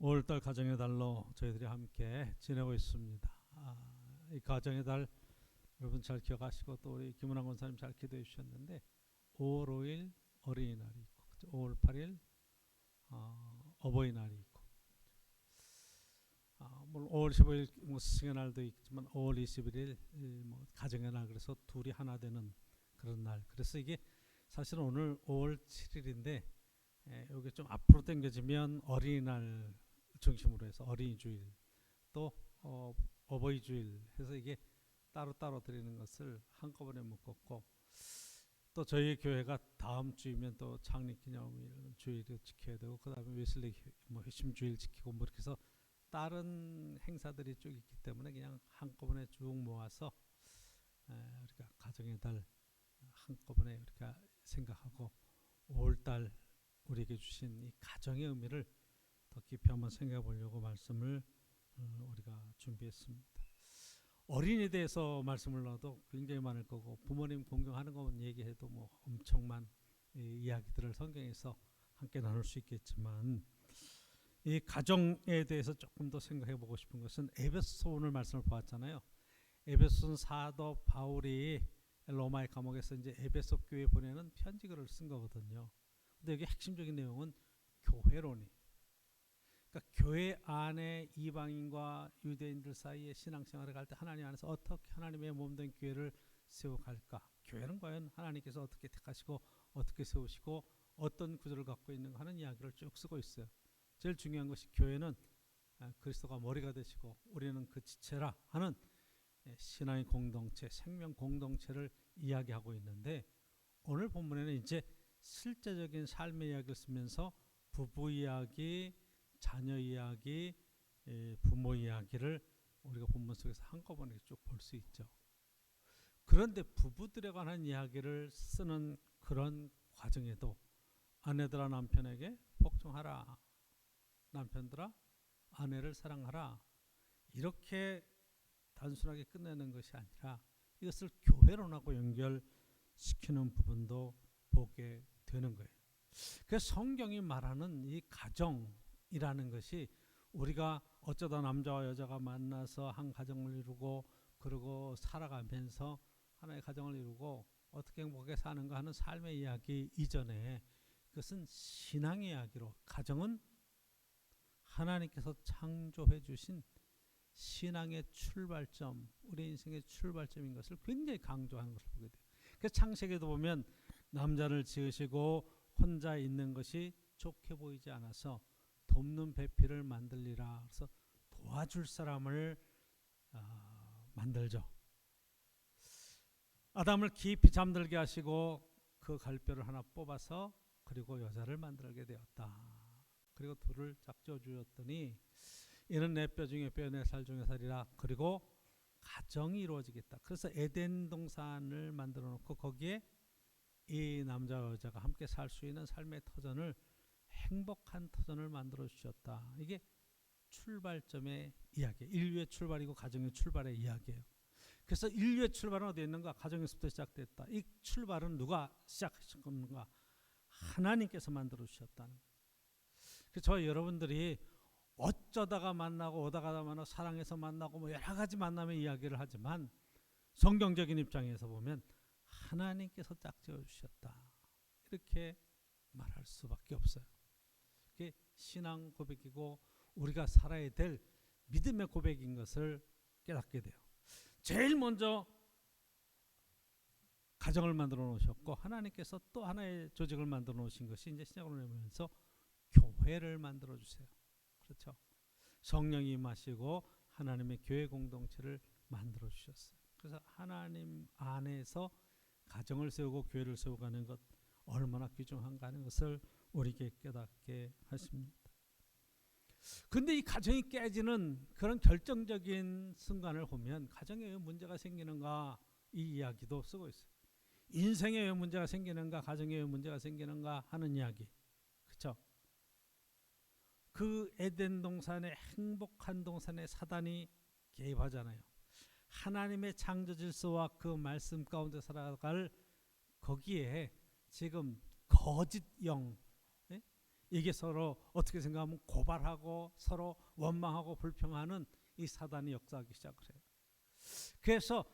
5월달 가정의 달로 저희들이 함께 지내고 있습니다. 이 가정의 달 여러분 잘 기억하시고 또 우리 김은환 권사님 잘 기도해 주셨는데 5월 5일 어린이날이 있고 5월 8일 어버이날이 있고 물론 5월 15일 뭐 스승의 날도 있지만 5월 21일 뭐 가정의 날 그래서 둘이 하나 되는 그런 날. 그래서 이게 사실은 오늘 5월 7일인데 여기 좀 앞으로 당겨지면 어린이날 중심으로 해서 어린이주일 또 어버이주일 해서 이게 따로따로 드리는 것을 한꺼번에 묶었고 또 저희 교회가 다음 주이면 또 창립기념일 주일을 지켜야 되고 그 다음에 웨슬리 뭐 회심주일 지키고 뭐 이렇게 해서 다른 행사들이 쭉 있기 때문에 그냥 한꺼번에 쭉 모아서 우리가 가정의 달 한꺼번에 우리가 생각하고 5월달 우리에게 주신 이 가정의 의미를 더 깊이 한번 생각해 보려고 말씀을 우리가 준비했습니다. 어린이에 대해서 말씀을 나도 굉장히 많을 거고 부모님 공경하는 것만 얘기해도 뭐 엄청난 이야기들을 성경에서 함께 나눌 수 있겠지만 이 가정에 대해서 조금 더 생각해 보고 싶은 것은 에베소 오늘 말씀을 보았잖아요. 에베소는 사도 바울이 로마의 감옥에서 이제 에베소 교회에 보내는 편지글을 쓴 거거든요. 근데 여기 핵심적인 내용은 교회론이. 그러니까 교회 안에 이방인과 유대인들 사이에 신앙생활을 갈 때 하나님 안에서 어떻게 하나님의 몸된 교회를 세워갈까? 교회는 과연 하나님께서 어떻게 택하시고 어떻게 세우시고 어떤 구조를 갖고 있는가 하는 이야기를 쭉 쓰고 있어요. 제일 중요한 것이 교회는 그리스도가 머리가 되시고 우리는 그 지체라 하는 신앙의 공동체, 생명 공동체를 이야기하고 있는데 오늘 본문에는 이제 실제적인 삶의 이야기를 쓰면서 부부 이야기, 자녀 이야기, 부모 이야기를 우리가 본문 속에서 한꺼번에 쭉 볼 수 있죠. 그런데 부부들에 관한 이야기를 쓰는 그런 과정에도 아내들아 남편에게 복종하라, 남편들아 아내를 사랑하라 이렇게 단순하게 끝내는 것이 아니라 이것을 교회론하고 연결시키는 부분도 보게 되는 거예요. 그래서 성경이 말하는 이 가정이라는 것이 우리가 어쩌다 남자와 여자가 만나서 한 가정을 이루고 그러고 살아가면서 하나의 가정을 이루고 어떻게 행복하게 사는가 하는 삶의 이야기 이전에 그것은 신앙의 이야기로 가정은 하나님께서 창조해 주신 신앙의 출발점, 우리 인생의 출발점인 것을 굉장히 강조하는 것을 보게 돼요. 그래서 창세기에도 보면 남자를 지으시고 혼자 있는 것이 좋게 보이지 않아서 돕는 배필을 만들리라. 그래서 도와줄 사람을 만들죠. 아담을 깊이 잠들게 하시고 그 갈뼈를 하나 뽑아서 그리고 여자를 만들게 되었다. 그리고 둘을 짝지어 주었더니 이는 내 뼈 중에 뼈 내 살 중에 살이라. 그리고 가정이 이루어지겠다. 그래서 에덴 동산을 만들어 놓고 거기에 이 남자와 여자가 함께 살 수 있는 삶의 터전을 행복한 터전을 만들어 주셨다. 이게 출발점의 이야기, 인류의 출발이고 가정의 출발의 이야기예요. 그래서 인류의 출발은 어디에 있는가? 가정에서부터 시작됐다. 이 출발은 누가 시작하신 건가? 하나님께서 만들어 주셨다는 거예요. 그래서 저와 여러분들이 어쩌다가 만나고 오다가 만나고 사랑해서 만나고 뭐 여러 가지 만남의 이야기를 하지만 성경적인 입장에서 보면 하나님께서 짝지어 주셨다. 이렇게 말할 수밖에 없어요. 그게 신앙 고백이고 우리가 살아야 될 믿음의 고백인 것을 깨닫게 돼요. 제일 먼저 가정을 만들어 놓으셨고 하나님께서 또 하나의 조직을 만들어 놓으신 것이 이제 신약으로 내면서 교회를 만들어 주세요. 그렇죠. 성령이 임하시고 하나님의 교회 공동체를 만들어 주셨어요. 그래서 하나님 안에서 가정을 세우고 교회를 세워가는 것 얼마나 귀중한가 하는 것을 우리에게 깨닫게 하십니다. 근데 이 가정이 깨지는 그런 결정적인 순간을 보면 가정에 왜 문제가 생기는가 이 이야기도 쓰고 있어요. 인생에 왜 문제가 생기는가, 가정에 왜 문제가 생기는가 하는 이야기. 그렇죠? 그 에덴 동산의 행복한 동산에 사단이 개입하잖아요. 하나님의 창조 질서와 그 말씀 가운데 살아갈 거기에 지금 거짓 영, 이게 서로 어떻게 생각하면 고발하고 서로 원망하고 불평하는 이 사단이 역사하기 시작을 해요. 그래서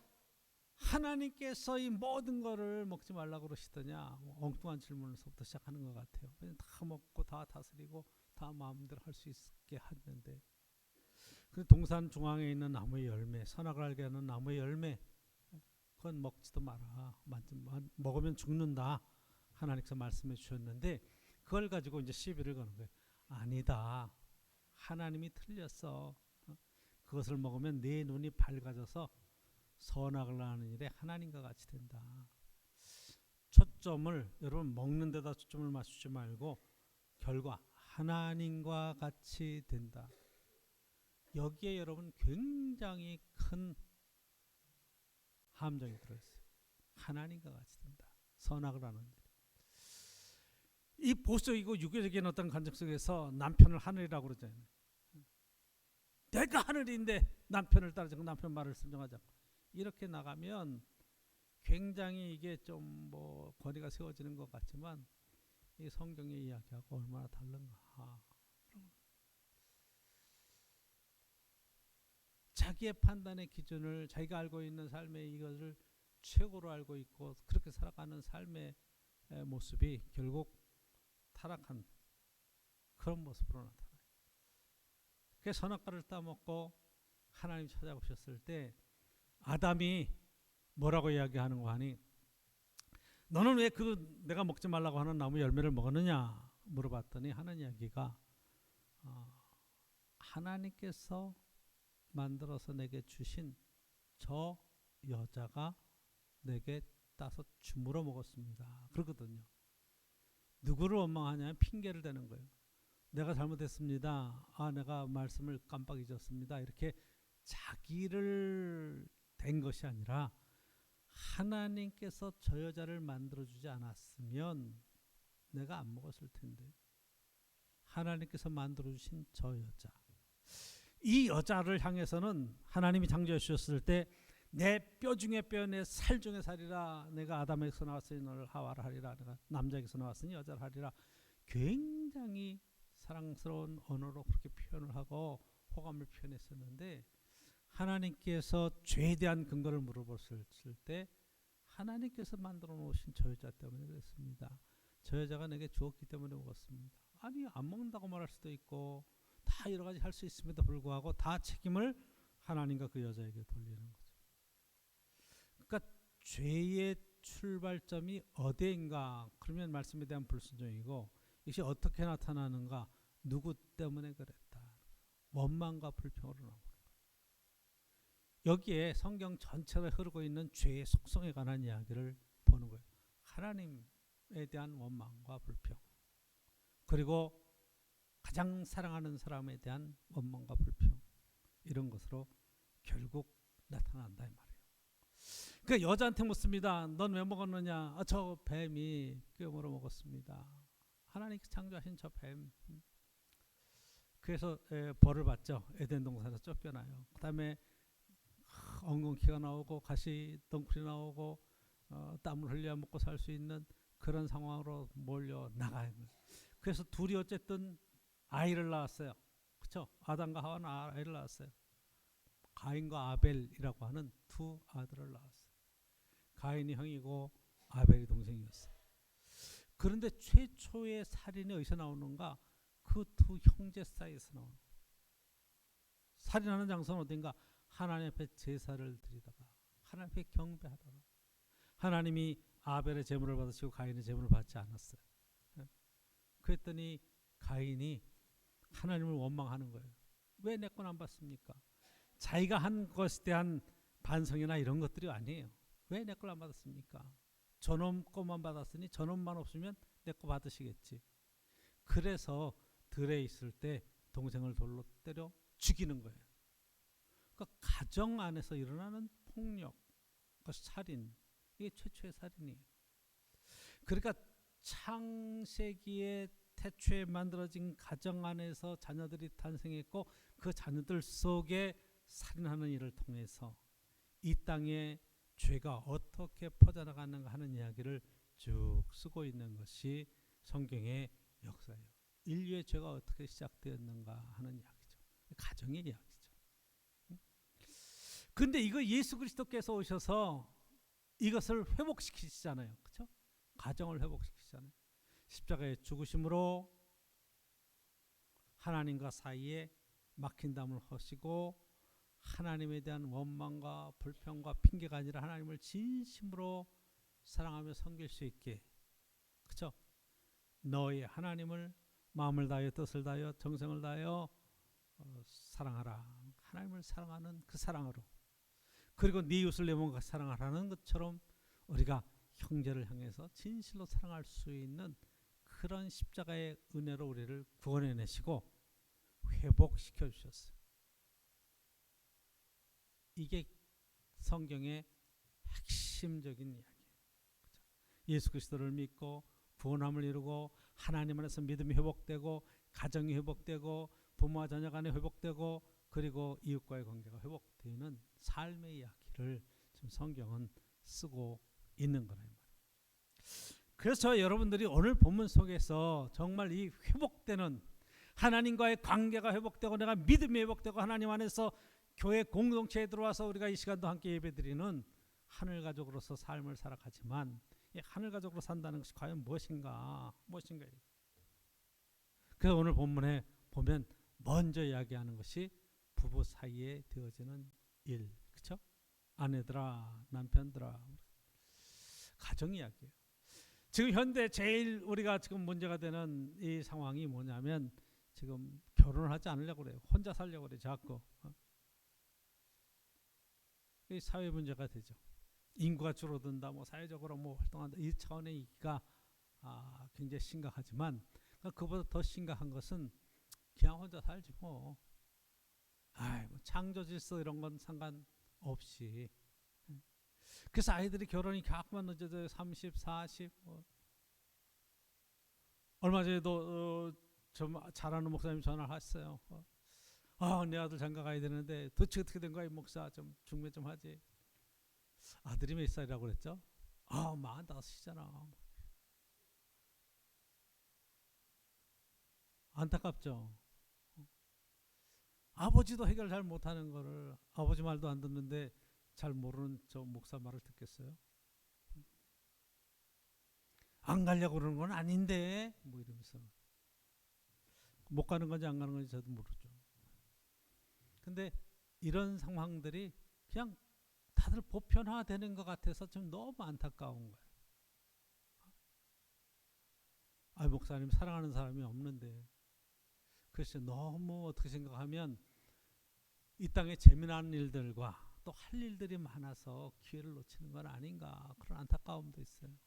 하나님께서 이 모든 거를 먹지 말라고 그러시더냐, 엉뚱한 질문에서부터 시작하는 것 같아요. 다 먹고 다 다스리고 다 마음대로 할 수 있게 하는데, 그 동산 중앙에 있는 나무의 열매, 선악을 알게 하는 나무의 열매, 그건 먹지도 마라. 먹으면 죽는다. 하나님께서 말씀해 주셨는데, 그걸 가지고 이제 시비를 거는 거예요. 아니다. 하나님이 틀렸어. 그것을 먹으면 네 눈이 밝아져서 선악을 하는 일에 하나님과 같이 된다. 초점을, 여러분 먹는 데다 초점을 맞추지 말고 결과 하나님과 같이 된다. 여기에 여러분 굉장히 큰 함정이 들어있어요. 하나님과 같이 된다. 선악을 하는 일. 이 보수적이고 유교적인 어떤 관점 속에서 남편을 하늘이라고 그러잖아요. 내가 하늘인데 남편을 따르지 않고 남편 말을 순종하지 않고 이렇게 나가면 굉장히 이게 좀 뭐 거리가 세워지는 것 같지만 이 성경의 이야기하고 얼마나 다른가. 자기의 판단의 기준을 자기가 알고 있는 삶의 이것을 최고로 알고 있고 그렇게 살아가는 삶의 모습이 결국 타락한 그런 모습으로 나타나요. 그래서 선악과를 따먹고 하나님 찾아오셨을 때 아담이 뭐라고 이야기하는 거 하니, 너는 왜 그 내가 먹지 말라고 하는 나무 열매를 먹었느냐 물어봤더니 하는 이야기가 하나님께서 만들어서 내게 주신 저 여자가 내게 따서 주물어 먹었습니다. 그러거든요. 누구를 원망하냐면 핑계를 대는 거예요. 내가 잘못했습니다. 내가 말씀을 깜빡 잊었습니다. 이렇게 자기를 댄 것이 아니라 하나님께서 저 여자를 만들어주지 않았으면 내가 안 먹었을 텐데, 하나님께서 만들어주신 저 여자, 이 여자를 향해서는 하나님이 창조해 주셨을 때 내 뼈 중에 뼈, 내 살 중에 살이라, 내가 아담에게서 나왔으니 너를 하와를 하리라, 내가 남자에게서 나왔으니 여자를 하리라, 굉장히 사랑스러운 언어로 그렇게 표현을 하고 호감을 표현했었는데, 하나님께서 죄에 대한 근거를 물어봤을 때 하나님께서 만들어 놓으신 저 여자 때문에 그랬습니다. 저 여자가 내게 주었기 때문에 먹었습니다. 아니, 안 먹는다고 말할 수도 있고 다 여러 가지 할 수 있음에도 불구하고 다 책임을 하나님과 그 여자에게 돌리는 거죠. 그러니까 죄의 출발점이 어디인가? 그러면 말씀에 대한 불순종이고, 이것이 어떻게 나타나는가? 누구 때문에 그랬다. 원망과 불평으로 나오는 거예요. 여기에 성경 전체로 흐르고 있는 죄의 속성에 관한 이야기를 보는 거예요. 하나님에 대한 원망과 불평, 그리고 가장 사랑하는 사람에 대한 원망과 불평, 이런 것으로 결국 나타난다 이 말이에요. 그러니까 여자한테 묻습니다. 넌 왜 먹었느냐? 저 뱀이 꿰물어 먹었습니다. 하나님께서 창조하신 저 뱀. 그래서 벌을 받죠. 에덴 동산에서 쫓겨나요. 그 다음에 엉겅퀴가 나오고 가시 덩굴이 나오고 땀을 흘려 먹고 살 수 있는 그런 상황으로 몰려 나가요. 그래서 둘이 어쨌든 아이를 낳았어요. 그렇죠? 아담과 하와는 아이를 낳았어요. 가인과 아벨이라고 하는 두 아들을 낳았어요. 가인이 형이고 아벨이 동생이었어요. 그런데 최초의 살인이 어디서 나오는가? 그 두 형제 사이에서 나오는 거예요. 살인하는 장소는 어딘가? 하나님 앞에 제사를 드리다가, 하나님 앞에 경배하다가. 하나님이 아벨의 제물을 받으시고 가인의 제물을 받지 않았어요. 그랬더니 가인이 하나님을 원망하는 거예요. 왜 내 건 안 받습니까? 자기가 한 것에 대한 반성이나 이런 것들이 아니에요. 왜 내 걸 안 받았습니까? 저놈 거만 받았으니 저놈만 없으면 내 거 받으시겠지. 그래서 들에 있을 때 동생을 돌로 때려 죽이는 거예요. 그러니까 가정 안에서 일어나는 폭력, 그 살인, 이게 최초의 살인이에요. 그러니까 창세기에 태초에 만들어진 가정 안에서 자녀들이 탄생했고, 그 자녀들 속에 살인하는 일을 통해서 이 땅에 죄가 어떻게 퍼져나가는가 하는 이야기를 쭉 쓰고 있는 것이 성경의 역사예요. 인류의 죄가 어떻게 시작되었는가 하는 이야기죠. 가정의 이야기죠. 근데 이거 예수 그리스도께서 오셔서 이것을 회복시키시잖아요. 그렇죠? 가정을 회복시키시잖아요. 십자가의 죽으심으로 하나님과 사이에 막힌담을 하시고 하나님에 대한 원망과 불평과 핑계가 아니라 하나님을 진심으로 사랑하며 섬길 수 있게, 그렇죠? 너의 하나님을 마음을 다하여 뜻을 다하여 정성을 다하여 사랑하라. 하나님을 사랑하는 그 사랑으로, 그리고 네 이웃을 내 몸과 사랑하라는 것처럼 우리가 형제를 향해서 진실로 사랑할 수 있는 그런 십자가의 은혜로 우리를 구원해내시고 회복시켜 주셨어요. 이게 성경의 핵심적인 이야기예요. 예수 그리스도를 믿고 구원함을 이루고 하나님 안에서 믿음이 회복되고 가정이 회복되고 부모와 자녀 간에 회복되고 그리고 이웃과의 관계가 회복되는 삶의 이야기를 지금 성경은 쓰고 있는 거라는 말이에요. 그래서 여러분들이 오늘 본문 속에서 정말 이 회복되는 하나님과의 관계가 회복되고 내가 믿음이 회복되고 하나님 안에서 교회 공동체에 들어와서 우리가 이 시간도 함께 예배드리는 하늘 가족으로서 삶을 살아가지만 이 하늘 가족으로 산다는 것이 과연 무엇인가? 그래서 오늘 본문에 보면 먼저 이야기하는 것이 부부 사이에 되어지는 일, 그렇죠? 아내들아, 남편들아, 가정 이야기예요. 지금 현대 제일 우리가 지금 문제가 되는 이 상황이 뭐냐면 지금 결혼을 하지 않으려고 그래요. 혼자 살려고 그래요. 자꾸. 이 사회 문제가 되죠. 인구가 줄어든다, 뭐 사회적으로 뭐 활동한다, 이 차원의 얘기가 굉장히 심각하지만 그보다 더 심각한 것은 그냥 혼자 살지 뭐. 뭐 창조 질서 이런 건 상관없이. 그래서 아이들이 결혼이 자꾸만 늦어져요. 30, 40. 얼마 전에도 좀 잘하는 목사님 전화를 했어요. 내 아들 장가 가야 되는데 도대체 어떻게 된 거야, 목사? 좀 중매 좀 하지. 아들이 몇 살이라고 그랬죠? 45이잖아. 안타깝죠. 아버지도 해결 잘 못하는 거를 아버지 말도 안 듣는데 잘 모르는 저 목사 말을 듣겠어요? 안 가려고 그러는 건 아닌데 뭐 이러면서 못 가는 건지 안 가는 건지 저도 모르죠. 근데 이런 상황들이 그냥 다들 보편화되는 것 같아서 좀 너무 안타까운 거예요. 목사님 사랑하는 사람이 없는데. 그래서 너무 어떻게 생각하면 이 땅의 재미난 일들과 또 할 일들이 많아서 기회를 놓치는 건 아닌가, 그런 안타까움도 있어요.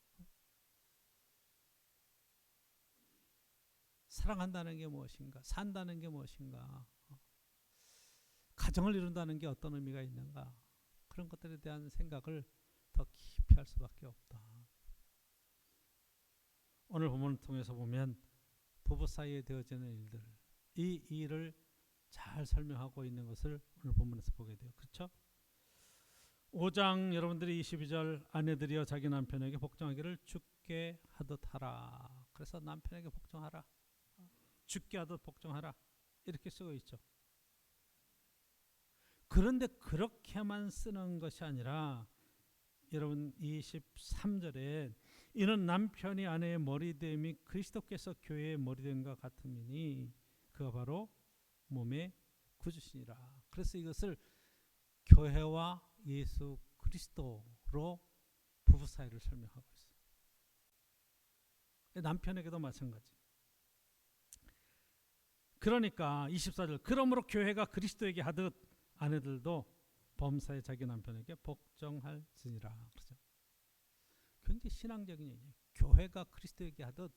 사랑한다는 게 무엇인가, 산다는 게 무엇인가, 가정을 이룬다는 게 어떤 의미가 있는가, 그런 것들에 대한 생각을 더 깊이 할 수밖에 없다. 오늘 본문을 통해서 보면 부부 사이에 되어지는 일들, 이 일을 잘 설명하고 있는 것을 오늘 본문에서 보게 돼요. 그렇죠? 5장 여러분들이 22절 아내들이여 자기 남편에게 복종하기를 주께 하듯 하라. 그래서 남편에게 복종하라, 주께 하듯 복종하라, 이렇게 쓰고 있죠. 그런데 그렇게만 쓰는 것이 아니라 여러분 23절에 이는 남편이 아내의 머리됨이 그리스도께서 교회의 머리됨과 같음이니 그가 바로 몸의 구주시니라. 그래서 이것을 교회와 예수 그리스도로 부부 사이를 설명하고 있어요. 남편에게도 마찬가지. 그러니까 24절 그러므로 교회가 그리스도에게 하듯 아내들도 범사에 자기 남편에게 복종할지니라. 그렇죠? 굉장히 신앙적인 얘기예요. 교회가 그리스도에게 하듯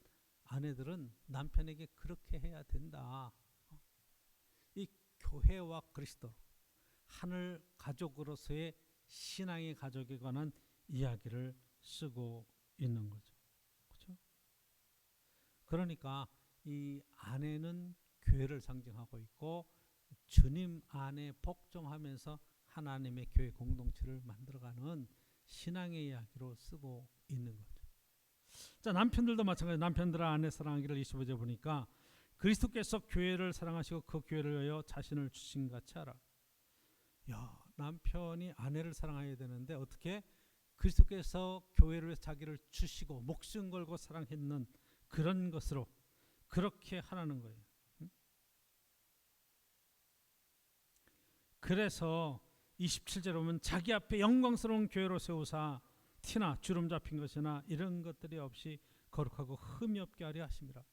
아내들은 남편에게 그렇게 해야 된다. 이 교회와 그리스도, 하늘 가족으로서의 신앙의 가족에 관한 이야기를 쓰고 있는 거죠. 그렇죠? 그러니까 이 아내는 교회를 상징하고 있고 주님 안에 복종하면서 하나님의 교회 공동체를 만들어가는 신앙의 이야기로 쓰고 있는 거죠. 자, 남편들도 마찬가지. 남편들아 아내 사랑하기를 25절 보니까 그리스도께서 교회를 사랑하시고 그 교회를 위하여 자신을 주신 같이 하라. 야, 남편이 아내를 사랑해야 되는데 어떻게 그리스도께서 교회를 위해서 자기를 주시고 목숨 걸고 사랑했는 그런 것으로 그렇게 하라는 거예요. 그래서 27절에 보면 자기 앞에 영광스러운 교회로 세우사 티나 주름 잡힌 것이나 이런 것들이 없이 거룩하고 흠이 없게 하려 하심이라.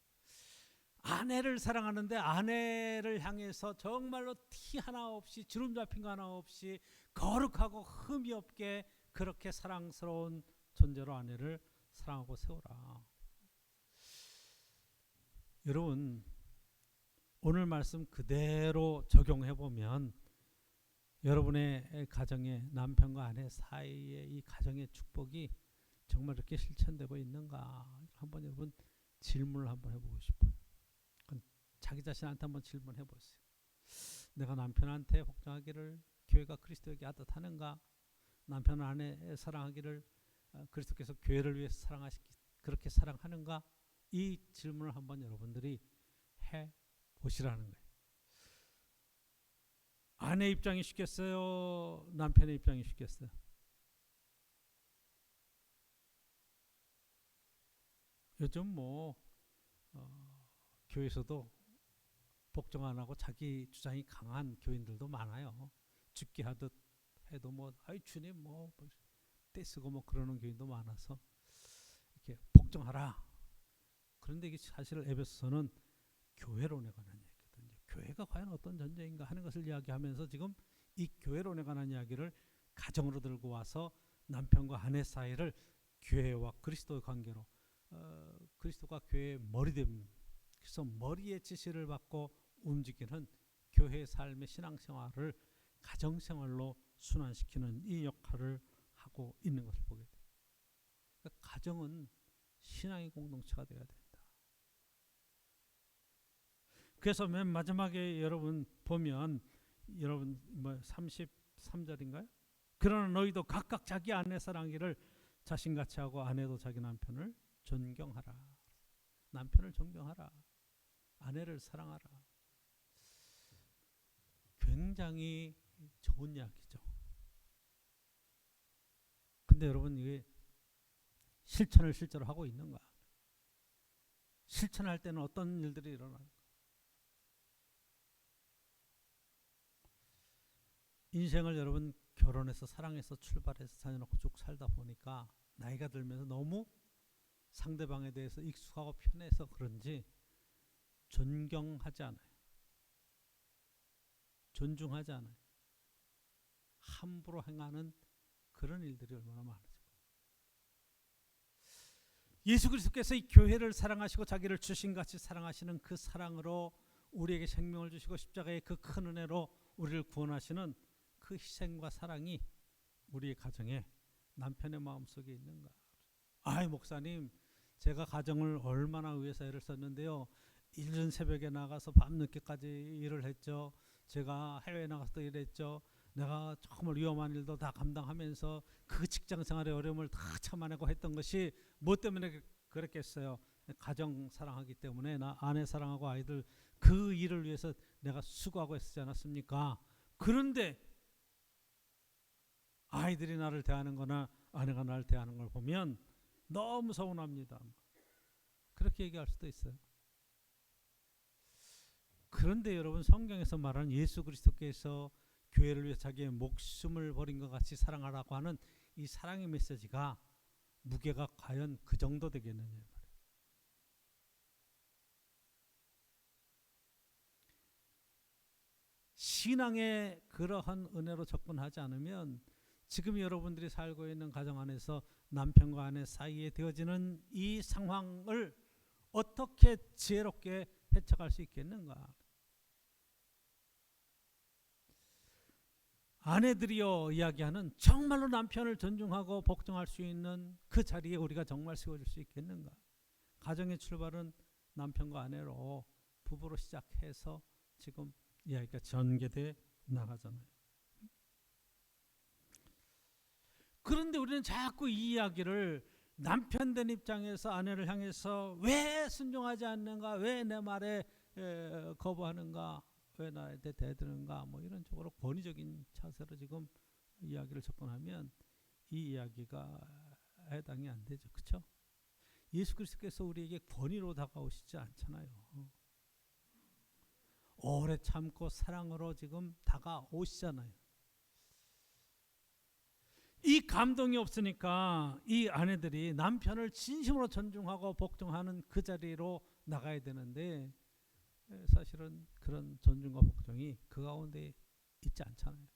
아내를 사랑하는데 아내를 향해서 정말로 티 하나 없이 주름 잡힌 거 하나 없이 거룩하고 흠이 없게 그렇게 사랑스러운 존재로 아내를 사랑하고 세우라. 여러분, 오늘 말씀 그대로 적용해 보면 여러분의 가정에 남편과 아내 사이의 이 가정의 축복이 정말 이렇게 실천되고 있는가? 한번 여러분 질문을 한번 해보고 싶어요. 자기 자신한테 한번 질문해 보세요. 내가 남편한테 복종하기를 교회가 그리스도에게 하듯 하는가? 남편은 아내 사랑하기를 그리스도께서 교회를 위해서 그렇게 사랑하는가? 이 질문을 한번 여러분들이 해 보시라는 거예요. 아내 입장이 쉽겠어요? 남편의 입장이 쉽겠어요? 요즘 교회에서도 복종 안 하고 자기 주장이 강한 교인들도 많아요. 죽게 하듯 해도 아이 주님 떼쓰고 그러는 교인도 많아서 이렇게 복종하라. 그런데 이게 사실 에베소서는 교회론에 관한 얘기거든요. 교회가 과연 어떤 존재인가 하는 것을 이야기하면서 지금 이 교회론에 관한 이야기를 가정으로 들고 와서 남편과 아내 사이를 교회와 그리스도의 관계로 그리스도가 교회의 머리됨. 그래서 머리의 지시를 받고 움직이는 교회의 삶의 신앙생활을 가정생활로 순환시키는 이 역할을 하고 있는 것을 보게 돼요. 그러니까 가정은 신앙의 공동체가 되어야 된다. 그래서 맨 마지막에 여러분 보면 여러분 33절인가요? 그러나 너희도 각각 자기 아내 사랑하기를 자신같이 하고 아내도 자기 남편을 존경하라. 남편을 존경하라. 아내를 사랑하라. 굉장히 좋은 이야기죠. 근데 여러분 이게 실천을 실제로 하고 있는가? 실천할 때는 어떤 일들이 일어나는가? 인생을 여러분 결혼해서 사랑해서 출발해서 자녀놓고 쭉 살다 보니까 나이가 들면서 너무 상대방에 대해서 익숙하고 편해서 그런지 존경하지 않아요. 존중하지 않아요. 함부로 행하는 그런 일들이 얼마나 많아지고. 예수 그리스도께서 이 교회를 사랑하시고 자기를 주신같이 사랑하시는 그 사랑으로 우리에게 생명을 주시고 십자가의 그 큰 은혜로 우리를 구원하시는 그 희생과 사랑이 우리의 가정에 남편의 마음속에 있는가? 아이 목사님, 제가 가정을 얼마나 위해서 애를 썼는데요. 이른 새벽에 나가서 밤늦게까지 일을 했죠. 제가 해외에 나가서 일했죠. 내가 정말 위험한 일도 다 감당하면서 그 직장 생활의 어려움을 다 참아내고 했던 것이 뭐 때문에 그랬겠어요? 가정 사랑하기 때문에, 나 아내 사랑하고 아이들 그 일을 위해서 내가 수고하고 했지 않았습니까? 그런데 아이들이 나를 대하는 거나 아내가 나를 대하는 걸 보면 너무 서운합니다. 그렇게 얘기할 수도 있어요. 그런데 여러분, 성경에서 말하는 예수 그리스도께서 교회를 위해 자기의 목숨을 버린 것 같이 사랑하라고 하는 이 사랑의 메시지가 무게가 과연 그 정도 되겠느냐 말이에요. 신앙의 그러한 은혜로 접근하지 않으면 지금 여러분들이 살고 있는 가정 안에서 남편과 아내 사이에 되어지는 이 상황을 어떻게 지혜롭게 헤쳐갈 수 있겠는가? 아내들이여 이야기하는 정말로 남편을 존중하고 복종할 수 있는 그 자리에 우리가 정말 세워줄 수 있겠는가? 가정의 출발은 남편과 아내로 부부로 시작해서 지금 이야기가 전개돼 나가잖아요. 그런데 우리는 자꾸 이 이야기를 남편 된 입장에서 아내를 향해서 왜 순종하지 않는가? 왜 내 말에 거부하는가, 왜 나한테 대드는가, 뭐 이런 쪽으로 권위적인 자세로 지금 이야기를 접근하면 이 이야기가 해당이 안 되죠. 그렇죠? 예수 그리스도께서 우리에게 권위로 다가오시지 않잖아요. 오래 참고 사랑으로 지금 다가오시잖아요. 이 감동이 없으니까 이 아내들이 남편을 진심으로 존중하고 복종하는 그 자리로 나가야 되는데 사실은 그런 존중과 복종이 그 가운데 있지 않잖아요.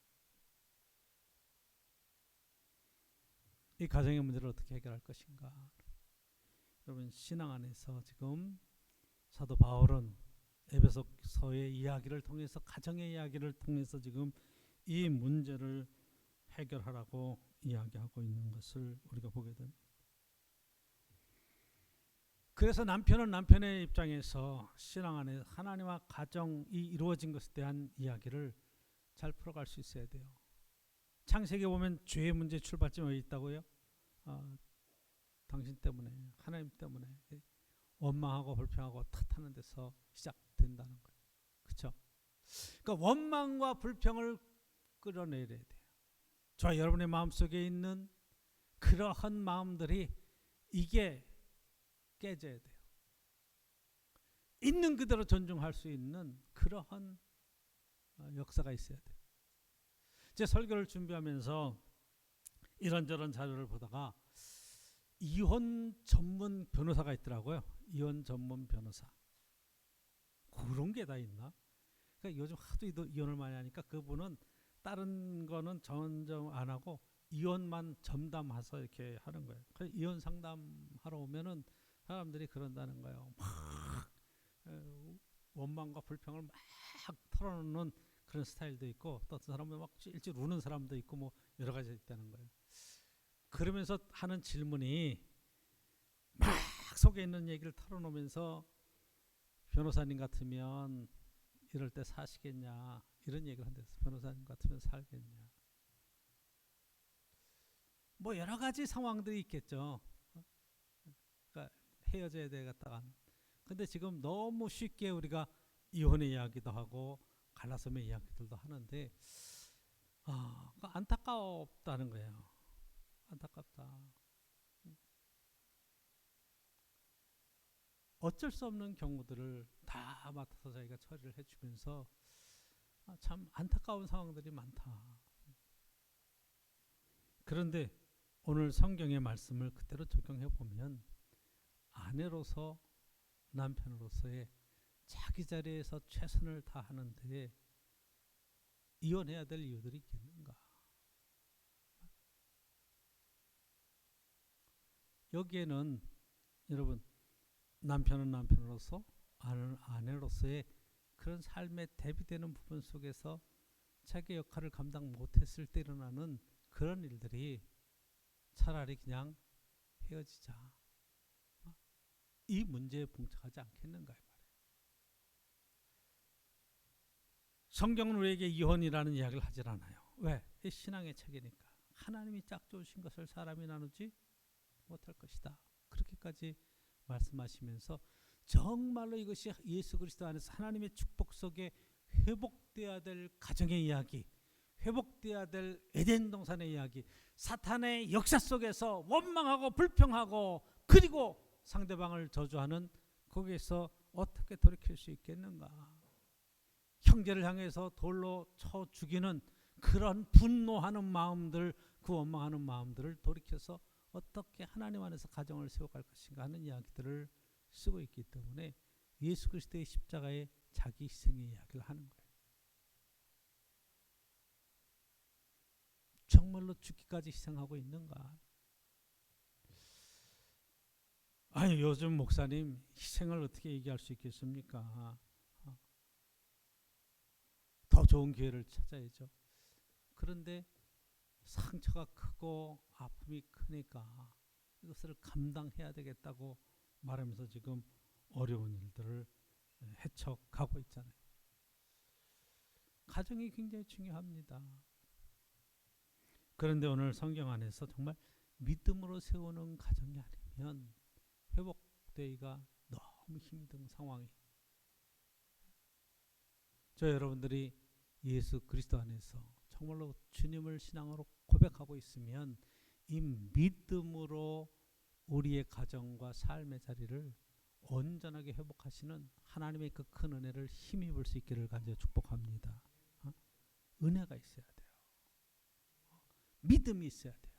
이 가정의 문제를 어떻게 해결할 것인가. 여러분, 신앙 안에서 지금 사도 바울은 에베소서의 이야기를 통해서, 가정의 이야기를 통해서 지금 이 문제를 해결하라고 이야기하고 있는 것을 우리가 보게 됩니다. 그래서 남편은 남편의 입장에서 신앙 안에 하나님과 가정이 이루어진 것에 대한 이야기를 잘 풀어갈 수 있어야 돼요. 창세기에 보면 죄의 문제 출발점이 어디 있다고요? 당신 때문에, 하나님 때문에 원망하고 불평하고 탓하는 데서 시작된다는 거예요. 그렇죠? 그러니까 원망과 불평을 끌어내야 돼요. 저와 여러분의 마음속에 있는 그러한 마음들이 이게 깨져야 돼요. 있는 그대로 존중할 수 있는 그러한 역사가 있어야 돼요. 제 설교를 준비하면서 이런저런 자료를 보다가 이혼 전문 변호사가 있더라고요. 이혼 전문 변호사. 그런 게 다 있나? 그러니까 요즘 하도 이혼을 많이 하니까 그분은 다른 거는 전정 안 하고 이혼만 전담해서 이렇게 하는 거예요. 이혼 상담하러 오면은 사람들이 그런다는 거예요. 막 원망과 불평을 막 털어놓는 그런 스타일도 있고, 또 어떤 사람은 막 찔찔 우는 사람도 있고, 뭐 여러 가지 있다는 거예요. 그러면서 하는 질문이 막 속에 있는 얘기를 털어놓으면서 변호사님 같으면 이럴 때 사시겠냐, 이런 얘기를 한대요. 변호사님 같으면 살겠냐. 뭐 여러 가지 상황들이 있겠죠. 그러니까 헤어져야 되겠다가. 근데 지금 너무 쉽게 우리가 이혼의 이야기도 하고 갈라섬의 이야기들도 하는데 안타깝다는 거예요. 안타깝다. 어쩔 수 없는 경우들을 다 맡아서 자기가 처리를 해주면서 참 안타까운 상황들이 많다. 그런데 오늘 성경의 말씀을 그대로 적용해 보면 아내로서, 남편으로서의 자기 자리에서 최선을 다하는데 이혼해야 될 이유들이 있겠는가? 여기에는 여러분, 남편은 남편으로서, 아내는 아내로서의 그런 삶에 대비되는 부분 속에서 자기 역할을 감당 못했을 때 일어나는 그런 일들이 차라리 그냥 헤어지자, 이 문제에 봉착하지 않겠는가 이 말이에요. 성경은 우리에게 이혼이라는 이야기를 하질 않아요. 왜? 이 신앙의 책이니까. 하나님이 짝좋으신 것을 사람이 나누지 못할 것이다. 그렇게까지 말씀하시면서 정말로 이것이 예수 그리스도 안에서 하나님의 축복 속에 회복되어야 될 가정의 이야기, 회복되어야 될 에덴 동산의 이야기, 사탄의 역사 속에서 원망하고 불평하고 그리고 상대방을 저주하는, 거기에서 어떻게 돌이킬 수 있겠는가? 형제를 향해서 돌로 쳐 죽이는 그런 분노하는 마음들, 그 원망하는 마음들을 돌이켜서 어떻게 하나님 안에서 가정을 세워갈 것인가 하는 이야기들을 쓰고 있기 때문에 예수 그리스도의 십자가의 자기 희생의 이야기를 하는 거예요. 정말로 죽기까지 희생하고 있는가? 아니, 요즘 목사님 희생을 어떻게 얘기할 수 있겠습니까? 더 좋은 기회를 찾아야죠. 그런데 상처가 크고 아픔이 크니까 이것을 감당해야 되겠다고 말하면서 지금 어려운 일들을 헤쳐가고 있잖아요. 가정이 굉장히 중요합니다. 그런데 오늘 성경 안에서 정말 믿음으로 세우는 가정이 아니면 회복되기가 너무 힘든 상황이 저 여러분들이 예수 그리스도 안에서 정말로 주님을 신앙으로 고백하고 있으면 이 믿음으로 우리의 가정과 삶의 자리를 온전하게 회복하시는 하나님의 그 큰 은혜를 힘입을 수 있기를 간절히 축복합니다. 은혜가 있어야 돼요. 믿음이 있어야 돼요.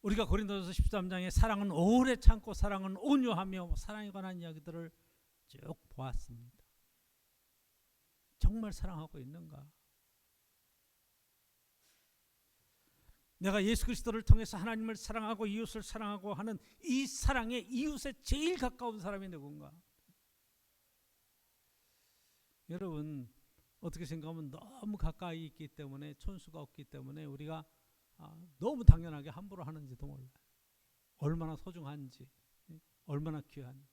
우리가 고린도전서 13장에 사랑은 오래 참고 사랑은 온유하며 사랑에 관한 이야기들을 쭉 보았습니다. 정말 사랑하고 있는가? 내가 예수 그리스도를 통해서 하나님을 사랑하고 이웃을 사랑하고 하는 이 사랑에 이웃에 제일 가까운 사람이 누군가? 여러분 어떻게 생각하면 너무 가까이 있기 때문에 촌수가 없기 때문에 우리가 너무 당연하게 함부로 하는지도 몰라요. 얼마나 소중한지, 얼마나 귀한지.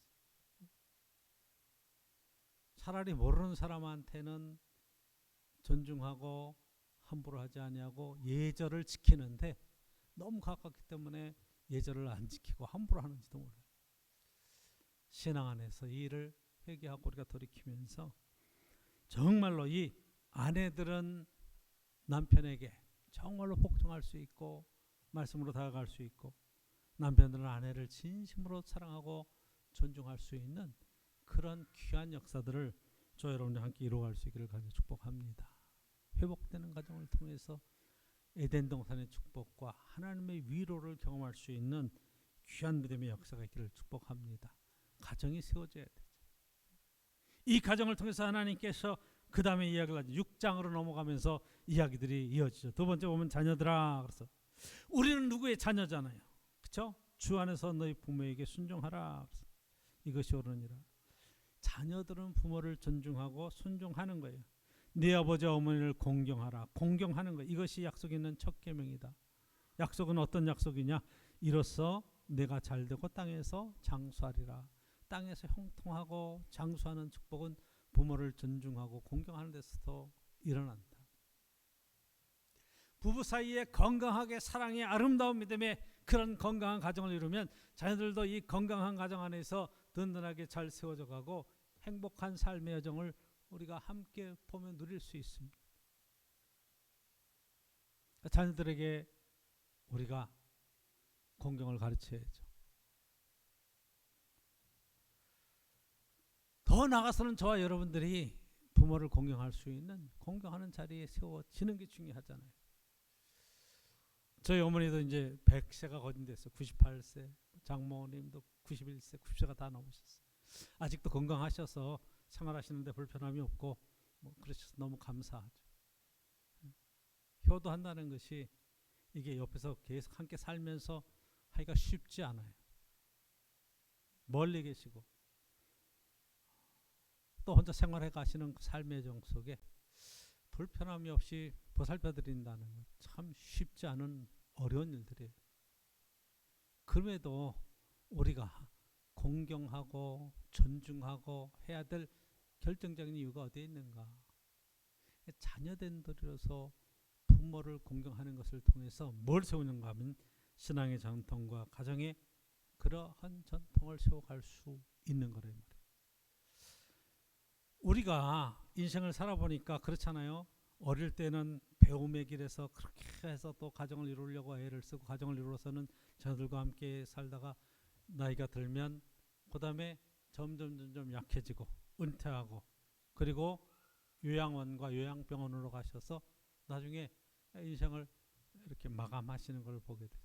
차라리 모르는 사람한테는 존중하고 함부로 하지 아니하고 예절을 지키는데 너무 가깝기 때문에 예절을 안 지키고 함부로 하는지도 몰라요. 신앙 안에서 이 일을 회개하고 우리가 돌이키면서 정말로 이 아내들은 남편에게 정말로 복종할 수 있고 말씀으로 다가갈 수 있고 남편들은 아내를 진심으로 사랑하고 존중할 수 있는 그런 귀한 역사들을 저 여러분과 함께 이루어갈 수 있기를 간절히 축복합니다. 회복되는 과정을 통해서 에덴 동산의 축복과 하나님의 위로를 경험할 수 있는 귀한 믿음의 역사가 있기를 축복합니다. 가정이 세워져야 되죠. 이 가정을 통해서 하나님께서 그 다음에 이야기를 하죠. 6장으로 넘어가면서 이야기들이 이어지죠. 두 번째 보면 자녀들아. 그래서 우리는 누구의 자녀잖아요. 그렇죠? 주 안에서 너희 부모에게 순종하라. 그래서 이것이 옳으니라. 자녀들은 부모를 존중하고 순종하는 거예요. 네 아버지 어머니를 공경하라. 공경하는 거예요. 이것이 약속 있는 첫 계명이다. 약속은 어떤 약속이냐? 이로써 내가 잘되고 땅에서 장수하리라. 땅에서 형통하고 장수하는 축복은 부모를 존중하고 공경하는 데서도 일어난다. 부부 사이에 건강하게 사랑의 아름다운 믿음의 그런 건강한 가정을 이루면 자녀들도 이 건강한 가정 안에서 든든하게 잘 세워져 가고 행복한 삶의 여정을 우리가 함께 보며 누릴 수 있습니다. 자녀들에게 우리가 공경을 가르쳐야죠. 더 나아가서는 저와 여러분들이 부모를 공경할 수 있는 공경하는 자리에 세워지는 게 중요하잖아요. 저희 어머니도 이제 100세가 거진됐어요. 98세, 장모님도 91세, 90세가 다 넘으셨어요. 아직도 건강하셔서 생활하시는데 불편함이 없고 그러셔서 너무 감사하죠. 효도한다는 것이 이게 옆에서 계속 함께 살면서 하기가 쉽지 않아요. 멀리 계시고 또 혼자 생활해 가시는 삶의 정 속에 불편함이 없이 보살펴 드린다는 건 참 쉽지 않은 어려운 일들이에요. 그럼에도 우리가 공경하고 존중하고 해야 될 결정적인 이유가 어디에 있는가? 자녀된 들여서 부모를 공경하는 것을 통해서 뭘 세우는가 하면 신앙의 전통과 가정의 그러한 전통을 세워갈 수 있는 거란 말이에요. 우리가 인생을 살아보니까 그렇잖아요. 어릴 때는 배움의 길에서 그렇게 해서 또 가정을 이루려고 애를 쓰고 가정을 이루어서는 자녀들과 함께 살다가 나이가 들면 그 다음에 점점 약해지고 은퇴하고 그리고 요양원과 요양병원으로 가셔서 나중에 인생을 이렇게 마감하시는 걸 보게 되죠.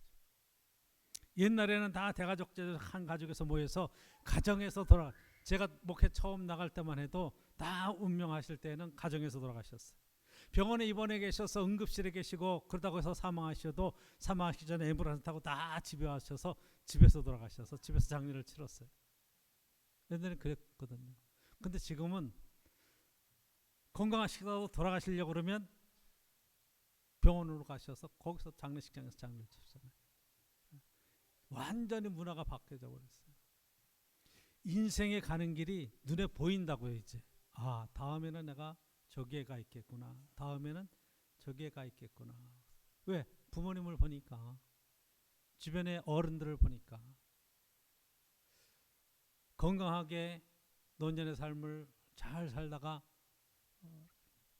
옛날에는 다 대가족제로 한 가족에서 모여서 가정에서 제가 목회 처음 나갈 때만 해도 다 운명하실 때는 가정에서 돌아가셨어요. 병원에 입원해 계셔서 응급실에 계시고 그러다고 해서 사망하셔도 사망하기 전에 앰뷸런스 타고 다 집에 와셔서 집에서 돌아가셔서 집에서 장례를 치렀어요. 옛날에는 그랬거든요. 근데 지금은 건강하시다고 돌아가시려고 그러면 병원으로 가셔서 거기서 장례식장에서 장례를 치르잖아요. 완전히 문화가 바뀌어져 버렸어요. 인생에 가는 길이 눈에 보인다고요. 이제 다음에는 내가 저기에 가 있겠구나. 다음에는 저기에 가 있겠구나. 왜? 부모님을 보니까 주변의 어른들을 보니까 건강하게 노년의 삶을 잘 살다가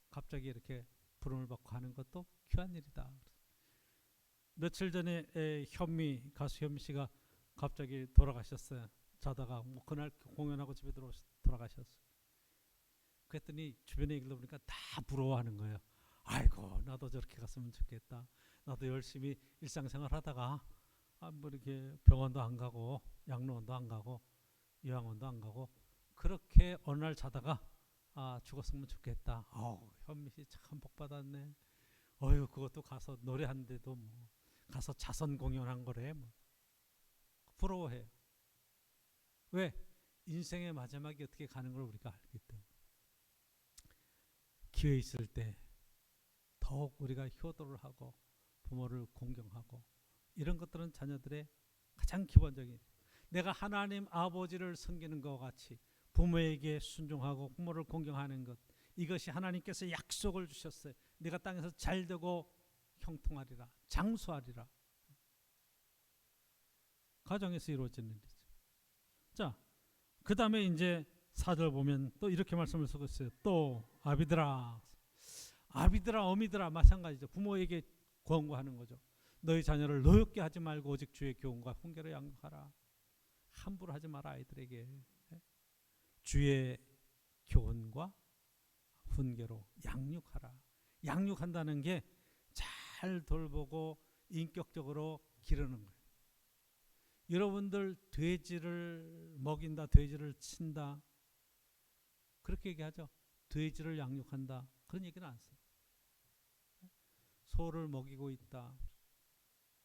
갑자기 이렇게 부름을 받고 하는 것도 귀한 일이다. 며칠 전에 가수 현미 씨가 갑자기 돌아가셨어요. 자다가 뭐 그날 공연하고 집에 돌아가셨어요. 그랬더니 주변에 얘기를 보니까 다 부러워하는 거예요. 아이고 나도 저렇게 갔으면 좋겠다. 나도 열심히 일상생활 하다가 뭐 이렇게 병원도 안 가고 양로원도 안 가고 요양원도 안 가고 그렇게 어느 날 자다가 죽었으면 좋겠다. 현미 씨 참 복 받았네. 그것도 가서 노래하는데도 뭐 가서 자선 공연한 거래. 뭐 부러워해요. 왜? 인생의 마지막이 어떻게 가는 걸 우리가 알기 때문에. 기회 있을 때 더욱 우리가 효도를 하고 부모를 공경하고 이런 것들은 자녀들의 가장 기본적인, 내가 하나님 아버지를 섬기는 것과 같이 부모에게 순종하고 부모를 공경하는 것, 이것이 하나님께서 약속을 주셨어요. 내가 땅에서 잘되고 형통하리라, 장수하리라. 가정에서 이루어지는 일이죠. 자, 그 다음에 이제 4절 보면 또 이렇게 말씀을 쓰고 있어요. 또 아비들아, 어미들아, 마찬가지죠. 부모에게 권고하는 거죠. 너희 자녀를 노엽게 하지 말고 오직 주의 교훈과 훈계로 양육하라. 함부로 하지 마라. 아이들에게 주의 교훈과 훈계로 양육하라. 양육한다는 게 잘 돌보고 인격적으로 기르는 거예요. 여러분들 돼지를 먹인다, 돼지를 친다, 그렇게 얘기하죠. 돼지를 양육한다, 그런 얘기는 안 써요. 소를 먹이고 있다,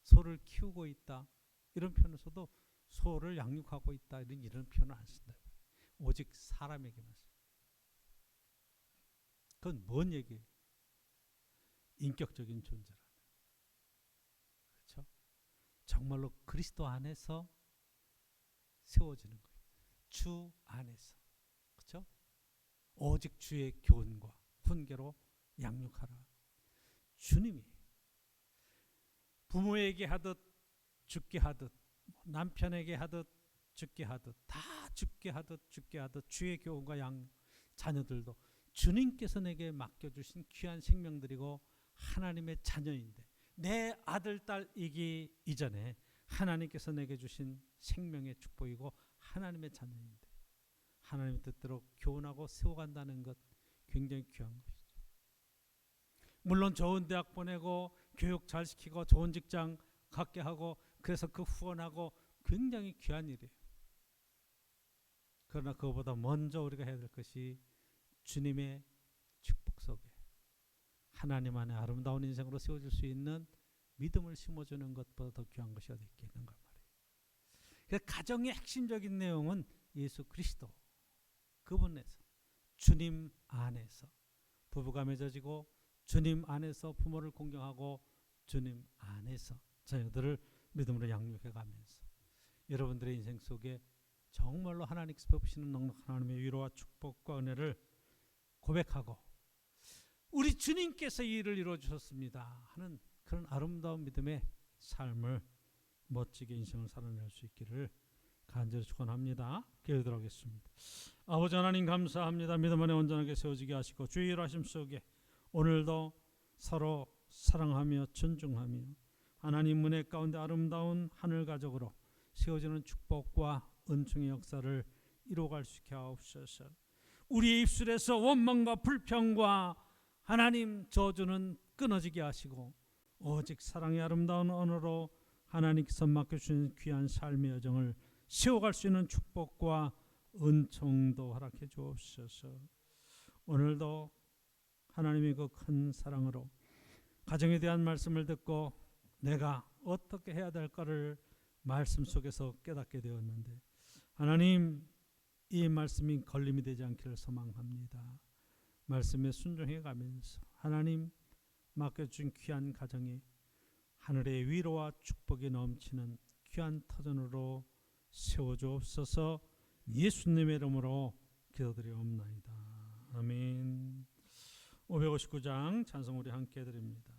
소를 키우고 있다, 이런 표현을 써도 소를 양육하고 있다, 이런 표현을 안 쓴다. 오직 사람에게만 써요. 그건 뭔 얘기예요? 인격적인 존재라는. 그렇죠? 정말로 그리스도 안에서 세워지는 거예요. 주 안에서. 그렇죠? 오직 주의 교훈과 훈계로 양육하라. 주님이 부모에게 하듯 죽게 하듯, 남편에게 하듯 죽게 하듯, 다 죽게 하듯 주의 교훈과 자녀들도 주님께서 내게 맡겨주신 귀한 생명들이고 하나님의 자녀인데, 내 아들 딸이기 이전에 하나님께서 내게 주신 생명의 축복이고 하나님의 자녀인데 하나님의 뜻대로 교훈하고 세워간다는 것, 굉장히 귀한 것이죠. 물론 좋은 대학 보내고 교육 잘 시키고 좋은 직장 갖게 하고 그래서 그 후원하고 굉장히 귀한 일이에요. 그러나 그거보다 먼저 우리가 해야 될 것이 주님의 축복 속에 하나님 안에 아름다운 인생으로 세워질 수 있는 믿음을 심어주는 것보다 더 귀한 것이 어디 있겠는가 말이에요. 그래서 가정의 핵심적인 내용은 예수 그리스도, 그분에서, 주님 안에서 부부가 맺어지고 주님 안에서 부모를 공경하고 주님 안에서 자녀들을 믿음으로 양육해가면서 여러분들의 인생 속에 정말로 하나님께서 베푸시는 넉넉한 하나님의 위로와 축복과 은혜를 고백하고 우리 주님께서 이 일을 이루어주셨습니다 하는 그런 아름다운 믿음의 삶을 멋지게 인생을 살아낼 수 있기를 간절히 축원합니다. 기도하도록 하겠습니다. 아버지 하나님 감사합니다. 믿음 안에 온전하게 세워지게 하시고 주의 일하심 속에 오늘도 서로 사랑하며 존중하며 하나님 은혜 가운데 아름다운 하늘 가족으로 세워지는 축복과 은총의 역사를 이루어갈 수 있게 하옵소서. 우리의 입술에서 원망과 불평과 하나님 저주는 끊어지게 하시고 오직 사랑의 아름다운 언어로 하나님께서 맡겨주신 귀한 삶의 여정을 세워갈 수 있는 축복과 은총도 허락해 주옵소서. 오늘도 하나님의 그 큰 사랑으로 가정에 대한 말씀을 듣고 내가 어떻게 해야 될까를 말씀 속에서 깨닫게 되었는데 하나님, 이 말씀이 걸림이 되지 않기를 소망합니다. 말씀에 순종해 가면서 하나님 맡겨준 귀한 가정에 하늘의 위로와 축복이 넘치는 귀한 터전으로 세워주옵소서. 예수님의 이름으로 기도드리옵나이다. 아멘. 559장 찬송 우리 함께 드립니다.